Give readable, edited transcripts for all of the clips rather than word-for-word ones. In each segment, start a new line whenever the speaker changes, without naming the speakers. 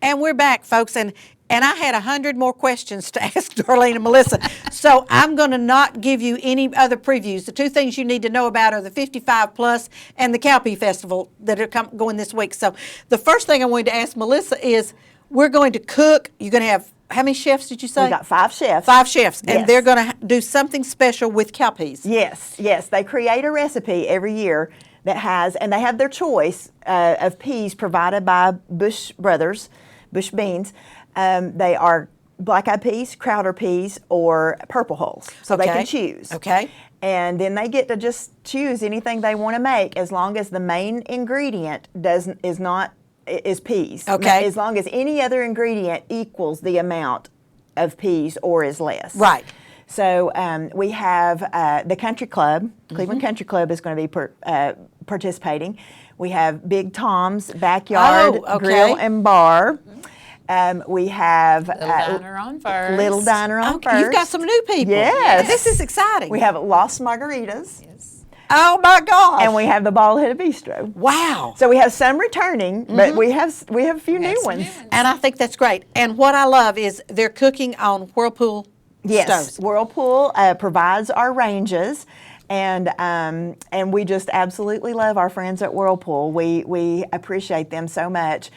And we're back, folks, and I had 100 more questions to ask Darlene and Melissa, so I'm going to not give you any other previews. The two things you need to know about are the 55 Plus and the Cowpea Festival that are going this week. So the first thing I wanted to ask Melissa is, we're going to cook. You're going to have, how many chefs did you say?
We got 5 chefs.
5 chefs,
Yes.
and they're going to do something special with cowpeas.
Yes. They create a recipe every year that has, and they have their choice of peas provided by Bush Brothers, Bush Beans. They are black-eyed peas, Crowder peas, or purple hulls. So they can choose.
Okay.
And then they get to just choose anything they want to make, as long as the main ingredient is peas.
Okay.
As long as any other ingredient equals the amount of peas or is less.
Right.
So we have the Country Club. Cleveland Country Club is going to be participating. We have Big Tom's Backyard Grill and Bar. We have
Little Diner on First.
Little Diner on First.
You've got some new people.
Yes.
This is exciting.
We have Lost Margaritas.
Yes.
Oh my gosh.
And we have the Bald-Headed Bistro.
Wow.
So we have some returning, but we have a few new ones.
And I think that's great. And what I love is they're cooking on Whirlpool stoves.
Whirlpool provides our ranges, and we just absolutely love our friends at Whirlpool. We appreciate them so much.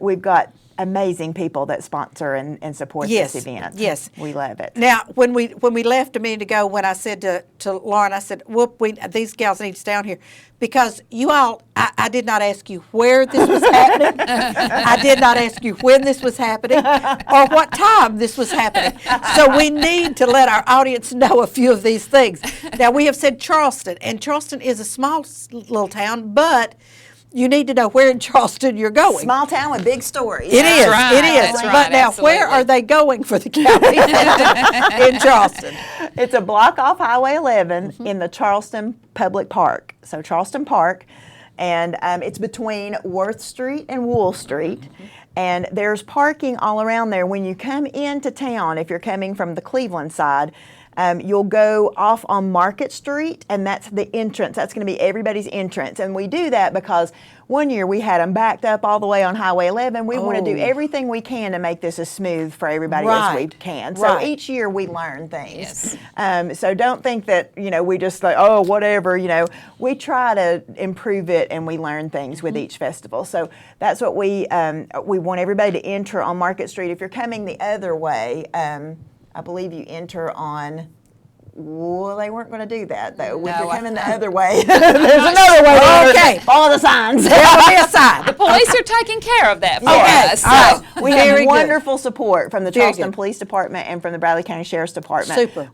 We've got amazing people that sponsor and support this event.
Yes.
We love it.
Now, when we left a minute ago, when I said to Lauren, I said, whoop, these gals need to stay down here. Because you all, I did not ask you where this was happening. I did not ask you when this was happening or what time this was happening. So we need to let our audience know a few of these things. Now, we have said Charleston, and Charleston is a small little town, but you need to know where in Charleston you're going.
Small town with big stories.
It is.
Right.
It is.
That's right,
But now,
absolutely.
where are they going for the county in Charleston?
It's a block off Highway 11 in the Charleston Public Park. So Charleston Park, and it's between Worth Street and Wool Street. And there's parking all around there. When you come into town, if you're coming from the Cleveland side, you'll go off on Market Street, and that's the entrance. That's going to be everybody's entrance. And we do that because one year we had them backed up all the way on Highway 11. We want to do everything we can to make this as smooth for everybody as we can. So each year we learn things.
Yes.
So don't think that, we just like, oh, whatever, we try to improve it, and we learn things with each festival. So that's what we want everybody to enter on Market Street. If you're coming the other way, I believe you enter on, well, they weren't going to do that, though. If you're coming the other way, there's another way to enter.
Okay.
Follow the signs.
There will be a sign.
The police are taking care of that for
Yes.
us. So.
All right. We have
Very good.
wonderful support from the
Very
Charleston
good.
Police Department and from the Bradley County Sheriff's Department.
Super.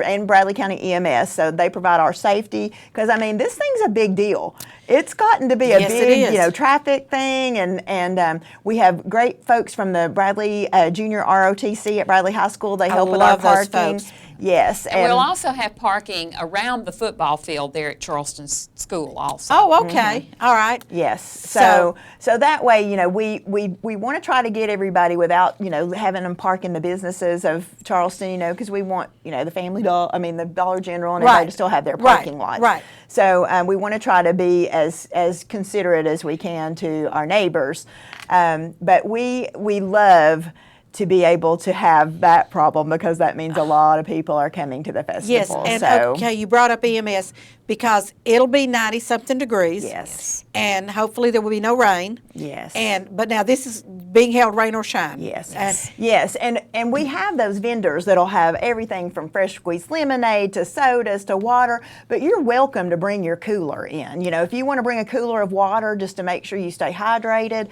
And Bradley County EMS. So they provide our safety, because this thing's a big deal. It's gotten to be a
Yes, it
big,
is.
traffic thing, and we have great folks from the Bradley Junior ROTC at Bradley High School. They help with our
love those
parking.
folks.
Yes,
And we'll also have parking around the football field there at Charleston School also.
Oh, okay. All right.
yes. So that way, we want to try to get everybody without, having them park in the businesses of Charleston, because we want, the the Dollar General and everybody to still have their parking lots.
Right.
So we want to try to be as considerate as we can to our neighbors. But we love to be able to have that problem, because that means a lot of people are coming to the festival.
Yes, and okay, you brought up EMS because it'll be 90-something degrees.
Yes.
And hopefully there will be no rain.
Yes.
But now this is being held rain or shine.
Yes. Yes, and we have those vendors that'll have everything from fresh squeezed lemonade to sodas to water, but you're welcome to bring your cooler in. If you want to bring a cooler of water just to make sure you stay hydrated,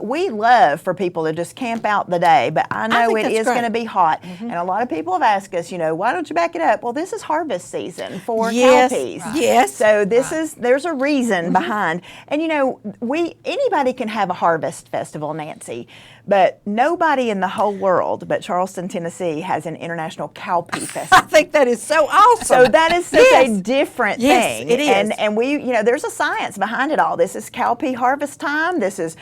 we love for people to just camp out the day, but I know
think
it
that's
is
great.
going to be hot, and a lot of people have asked us, why don't you back it up? Well, this is harvest season for
Yes.
cowpeas.
Right. Yes.
So there's a reason behind, and anybody can have a harvest festival, Nancy, but nobody in the whole world but Charleston, Tennessee has an international cowpea
I
festival.
think that is so awesome.
So that is such a different
Yes,
thing.
it is.
And we, there's a science behind it all. This is cowpea harvest time. This is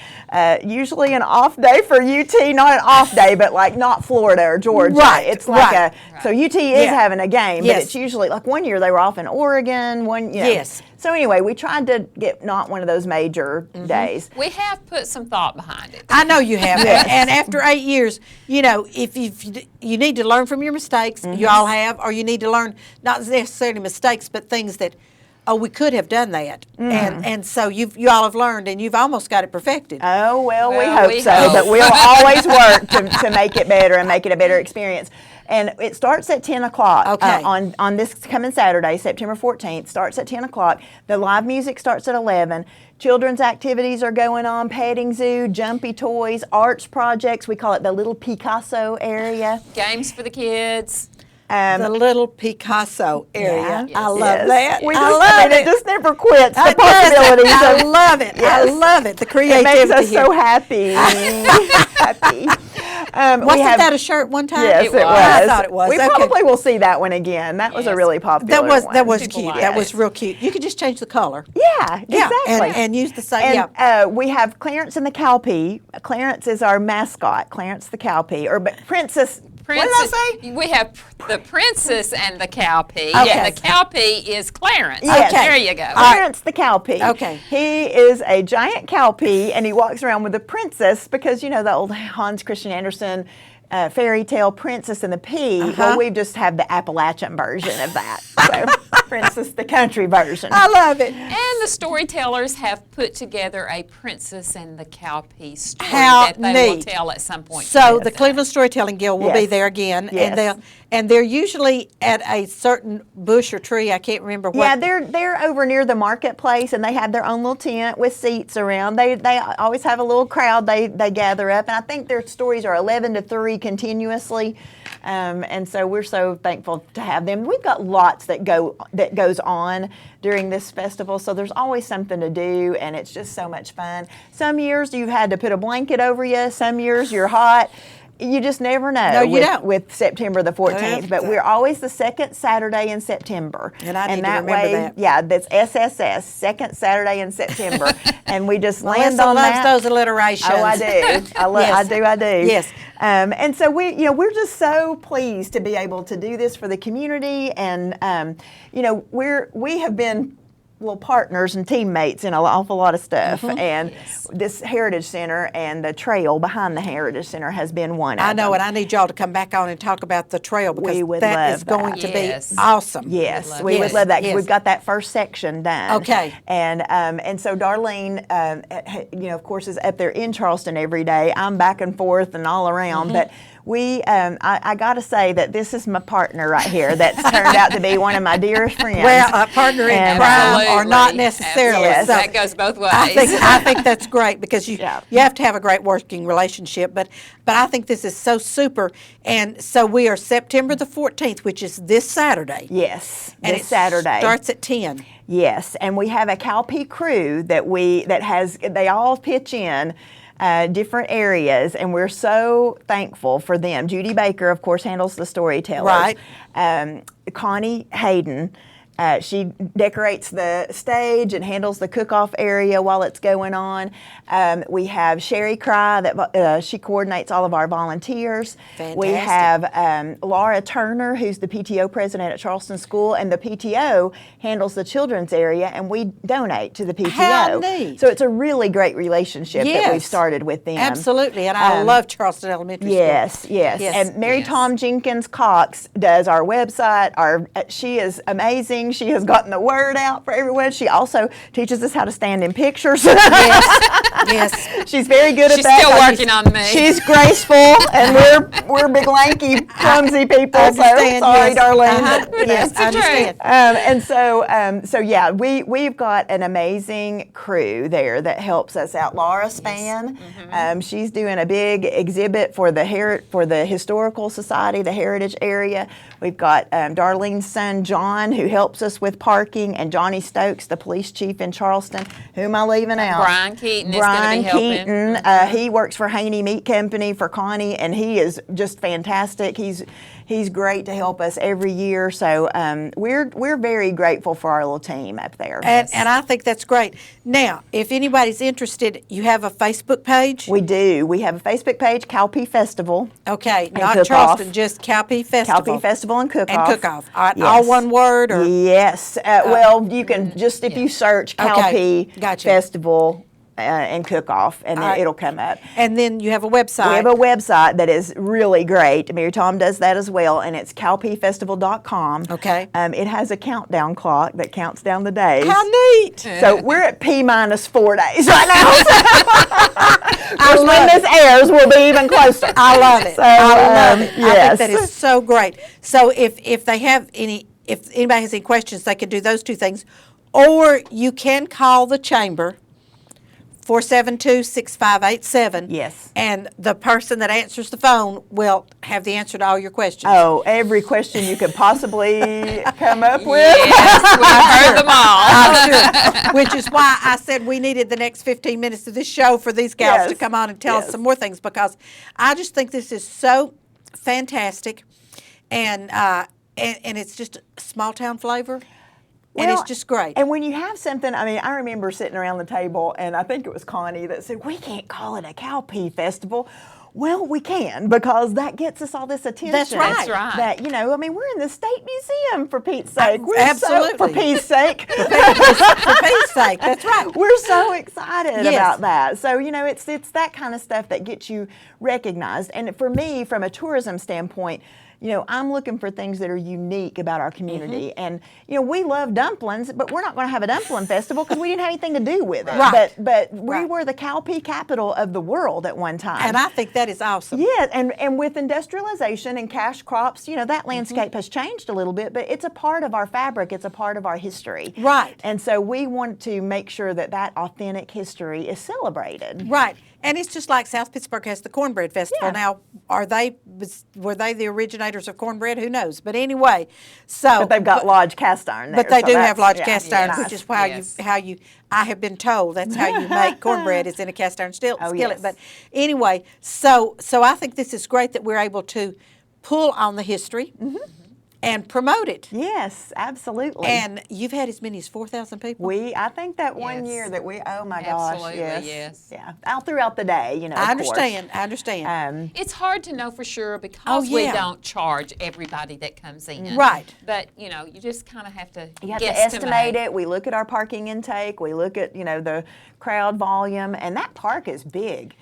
usually an off day for UT, not an off day, but like not Florida or Georgia.
Right,
It's like
right.
so UT is
Yeah.
having a game,
Yes.
but it's usually like one year they were off in Oregon Thanksgiving, one,
Yes.
So anyway, we tried to get not one of those major days.
We have put some thought behind it.
I know you have. And after 8 years, if you need to learn from your mistakes, you all have, or you need to learn not necessarily mistakes, but things that, we could have done that. And so you all have learned, and you've almost got it perfected.
Oh, well, we
Well,
hope
we
so,
hope.
but we'll always work to make it better and make it a better experience. And it starts at 10 o'clock
Okay.
on this coming Saturday, September 14th, starts at 10 o'clock. The live music starts at 11. Children's activities are going on, petting zoo, jumpy toys, arts projects. We call it the little Picasso area.
Games for the kids.
The little Picasso area.
Yeah.
I love
Yes.
that.
I love it. It just never quits. The
It does.
possibilities.
I love it. I
Yes.
love it. The
It
creativity
makes us
here.
so happy. Happy.
Wasn't that a shirt one time?
Yes, it was.
I thought it was.
We
Okay.
probably will see that one again. That was a
Yes.
really popular
That was
People
cute.
like
That
it.
was real cute. You could just change the color.
Yeah,
Yeah,
exactly.
and use the same.
And we have Clarence and the Cowpea. Clarence is our mascot, Clarence the Cowpea, but Princess. What did I say?
We have the princess and the Cowpea,
Okay.
and the Cowpea is Clarence.
Yes.
There you go.
Clarence the Cowpea.
Okay.
He is a giant cowpea, and he walks around with a princess because, the old Hans Christian Andersen fairy tale Princess and the Pea. Well, we just have the Appalachian version of that. So, Princess the country version.
I love it.
And the storytellers have put together a Princess and the Cowpea story
How
that they will
neat.
tell at some point.
So
during
the
day.
Cleveland Storytelling Guild will be
Yes.
there again,
Yes.
and they're usually at a certain bush or tree. I can't remember what.
Yeah, they're over near the marketplace, and they have their own little tent with seats around. They always have a little crowd they gather up, and I think their stories are 11 to 3 continuously, and so we're so thankful to have them. We've got lots that goes on during this festival, so there's always something to do, and it's just so much fun. Some years you've had to put a blanket over you. Some years you're hot. You just never know.
No, you don't.
With September the 14th, but
Well,
we're always the second Saturday in September.
And I need to
that
remember
way,
that.
Yeah, that's SSS, second Saturday in September, and we just land
Melissa
on
loves
that.
those alliterations.
Oh, I do.
Yes.
I do.
Yes.
And so we're just so pleased to be able to do this for the community, and we have been little partners and teammates in an awful lot of stuff. And this Heritage Center and the trail behind the Heritage Center has been one of
I know,
them.
and I need y'all to come back on and talk about the trail because
We would
that
love
is going
that.
to
Yes.
be awesome.
Yes,
We'd
we
love
would love that because
Yes.
we've got that first section done.
Okay.
And so Darlene, of course, is up there in Charleston every day. I'm back and forth and all around, but I got to say that this is my partner right here. That's turned out to be one of my dearest friends.
Well, a partner in
And,
crime or not
Absolutely.
necessarily.
Absolutely.
So
That goes both ways.
I think that's great because you
Yeah.
you have to have a great working relationship. But I think this is so super. And so we are September the 14th, which is this Saturday.
Yes,
And
this
it
Saturday.
starts at 10.
Yes, and we have a Cowpea crew they all pitch in different areas, and we're so thankful for them. Judy Baker, of course, handles the storytellers.
Right.
Connie Hayden. She decorates the stage and handles the cook-off area while it's going on. We have Sherry Cry that she coordinates all of our volunteers. We
Fantastic.
have Laura Turner, who's the PTO president at Charleston School, and the PTO handles the children's area, and we donate to the PTO.
How neat.
So it's a really great relationship that we've
Yes.
started with them.
Absolutely. And I love Charleston Elementary School.
Yes, yes,
Yes.
And Mary
Yes.
Tom Jenkins Cox does our website. She is amazing. She has gotten the word out for everyone. She also teaches us how to stand in pictures.
Yes.
She's very good
She's
at that.
still
Like,
working on me.
She's graceful, and we're big, lanky, clumsy people.
I
So
understand,
sorry,
yes.
Darlene.
Uh-huh.
but,
Yes, I
That's okay.
understand.
so yeah, we've got an amazing crew there that helps us out. Laura Spann, she's doing a big exhibit for the Historical Society, the Heritage area. We've got Darlene's son John, who helps us with parking, and Johnny Stokes, the police chief in Charleston. Who am I leaving out?
Brian Keaton is gonna be
Brian
helping.
Keaton. He works for Haney Meat Company for Connie, and he is just fantastic. he's great to help us every year. So we're very grateful for our little team up there.
And I think that's great. Now, if anybody's interested, you have a Facebook page?
We do. We have a Facebook page, Cowpea Festival.
Okay,
and
not
Cook-Off.
Charleston, just Cowpea Festival.
Cowpea Festival and Cook-Off.
And Cook-Off. All right,
Yes.
all one word? Or?
Yes. Well, you can just, if you search
Okay,
Cowpea
gotcha.
Festival and Cook-Off, and then
right.
it'll come up.
And then you have a website.
We have a website that is really great. Mary Tom does that as well, and it's cowpeafestival.com.
Okay.
It has a countdown clock that counts down the days.
How neat!
So we're at P-4 days right now. Of course, when this airs, we'll be even closer.
I love it.
So,
I love it. I
yes.
think that is so great. So if they have if anybody has any questions, they can do those two things, or you can call the chamber. 472-6587.
Yes.
And the person that answers the phone will have the answer to all your questions.
Oh, every question you could possibly come up with.
Yes, we've heard them all.
I'm sure. Which is why I said we needed the next 15 minutes of this show for these gals
Yes.
to come on and tell us some more things, because I just think this is so fantastic, and it's just a small town flavor. And it's just great.
And when you have something, I mean, I remember sitting around the table, and I think it was Connie that said, we can't call it a Cowpea Festival. Well, we can, because that gets us all this attention.
That's right.
That's right.
That, I mean, we're in the State Museum, for Pete's sake. We're
Absolutely.
for Pete's sake.
For peace sake, that's right.
We're so excited
Yes.
about that. So, it's that kind of stuff that gets you recognized. And for me, from a tourism standpoint, I'm looking for things that are unique about our community. And, we love dumplings, but we're not going to have a dumpling festival because we didn't have anything to do with it.
Right.
But we
Right.
were the cowpea capital of the world at one time.
And I think that is awesome.
Yeah, and with industrialization and cash crops, that landscape has changed a little bit, but it's a part of our fabric. It's a part of our history.
Right.
And so we want to make sure that authentic history is celebrated.
Right. And it's just like South Pittsburgh has the Cornbread Festival.
Yeah.
Now, were they the originators of cornbread? Who knows? But anyway, so
But they've got lodge cast iron there.
But they
so
do
that's-
have large
yeah,
cast
yeah,
iron,
nice.
which is how
Yes.
I have been told that's how you make cornbread, is in a cast iron skillet.
yes.
But anyway, so I think this is great that we're able to pull on the history and promote it.
Yes, absolutely.
And you've had as many as 4,000 people.
I think that one
Yes.
year that oh my gosh,
Absolutely,
yes.
yes.
Yeah, all throughout the day,
I
of course.
understand.
It's hard to know for sure because
Oh,
we
yeah.
don't charge everybody that comes in.
Right.
But, you just kind of have to
You have to
guesstimate.
estimate it. We look at our parking intake. We look at, the crowd volume, and that park is big.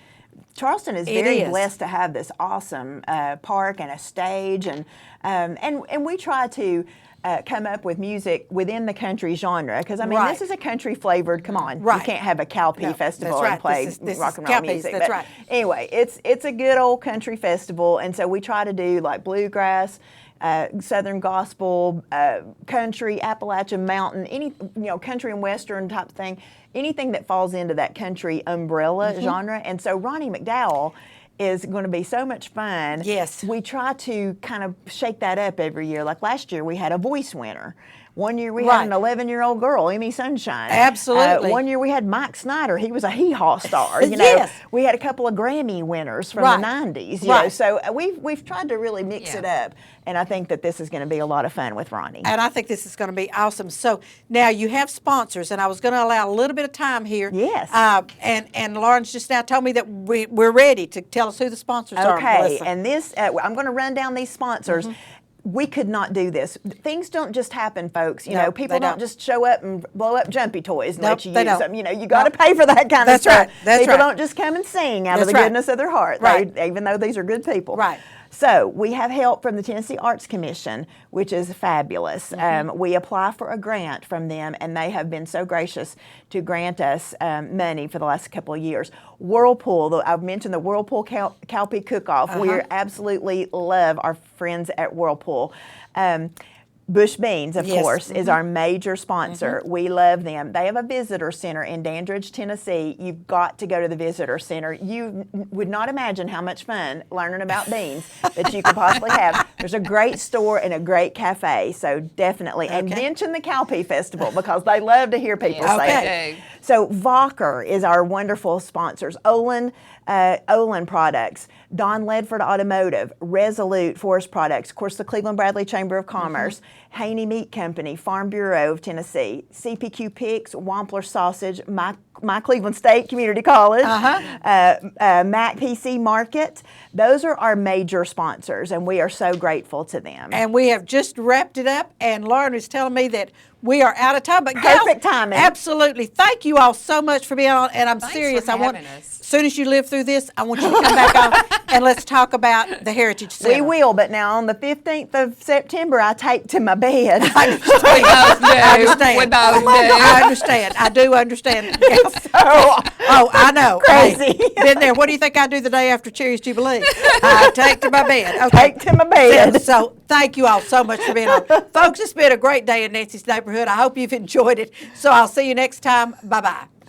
Charleston is
It
very
is.
blessed to have this awesome park and a stage, and we try to come up with music within the country genre, because I mean
Right.
this is a country flavored. Come on,
Right.
you can't have a Cowpea
No,
festival
that's right.
and play
This is
rock and roll
Cowpeas,
music.
that's
But
right.
Anyway, it's a good old country festival, and so we try to do like bluegrass, Southern gospel, country, Appalachian mountain, any country and western type thing, anything that falls into that country umbrella genre. And so Ronnie McDowell is going to be so much fun.
Yes.
We try to kind of shake that up every year. Like last year, we had a voice winner. One year we had an
Right.
11-year-old girl, Emmy Sunshine.
Absolutely.
One year we had Mike Snyder. He was a hee-haw star.
Yes.
We had a couple of Grammy winners from
Right.
the 90s.
Right.
So we've tried to really mix it up, and I think that this is going to be a lot of fun with Ronnie.
And I think this is going to be awesome. So now you have sponsors, and I was going to allow a little bit of time here.
Yes.
And Lauren's just now told me that we're ready to tell us who the sponsors are.
Okay,
Melissa.
and this I'm going to run down these sponsors. We could not do this. Things don't just happen, folks.
No,
People
they don't.
just show up and blow up jumpy toys and
Nope,
let you
they
use
don't.
them. You got to pay for that kind
That's
of stuff.
right, that's
People
right.
don't just come and sing out of
That's
the
right.
goodness of their heart,
Right.
even though these are good people.
Right.
So we have help from the Tennessee Arts Commission, which is fabulous. We apply for a grant from them, and they have been so gracious to grant us money for the last couple of years. Whirlpool, I've mentioned the Whirlpool Cowpea Cook-Off. We absolutely love our friends at Whirlpool. Bush Beans, of
Yes.
course, is our major sponsor. We love them. They have a visitor center in Dandridge, Tennessee. You've got to go to the visitor center. You would not imagine how much fun learning about beans that you could possibly have. There's a great store and a great cafe, so definitely. And mention the Cowpea Festival because they love to hear people say it.
Okay.
So Vocker is our wonderful sponsors. Olin Products, Don Ledford Automotive, Resolute Forest Products, of course the Cleveland Bradley Chamber of Commerce, Haney Meat Company, Farm Bureau of Tennessee, CPQ Picks, Wampler Sausage, my Cleveland State Community College, Mac PC Market. Those are our major sponsors, and we are so grateful to them.
And we have just wrapped it up, and Lauren is telling me that we are out of time. But
Perfect
gals,
timing.
Absolutely. Thank you all so much for being on. And I'm
Thanks
serious.
for
I want,
having us.
as soon as you live through this, I want you to come back on and let's talk about the Heritage Center.
We will, but now on the 15th of September, I take to my bed.
I
We both do.
understand.
We both do.
I understand. I do understand. I know.
Crazy.
Hey, been there. What do you think I do the day after Cherry's Jubilee? I take to my bed. Okay.
Take to my bed.
So thank you all so much for being on. Folks, it's been a great day in Nancy's neighborhood. I hope you've enjoyed it. So I'll see you next time. Bye-bye.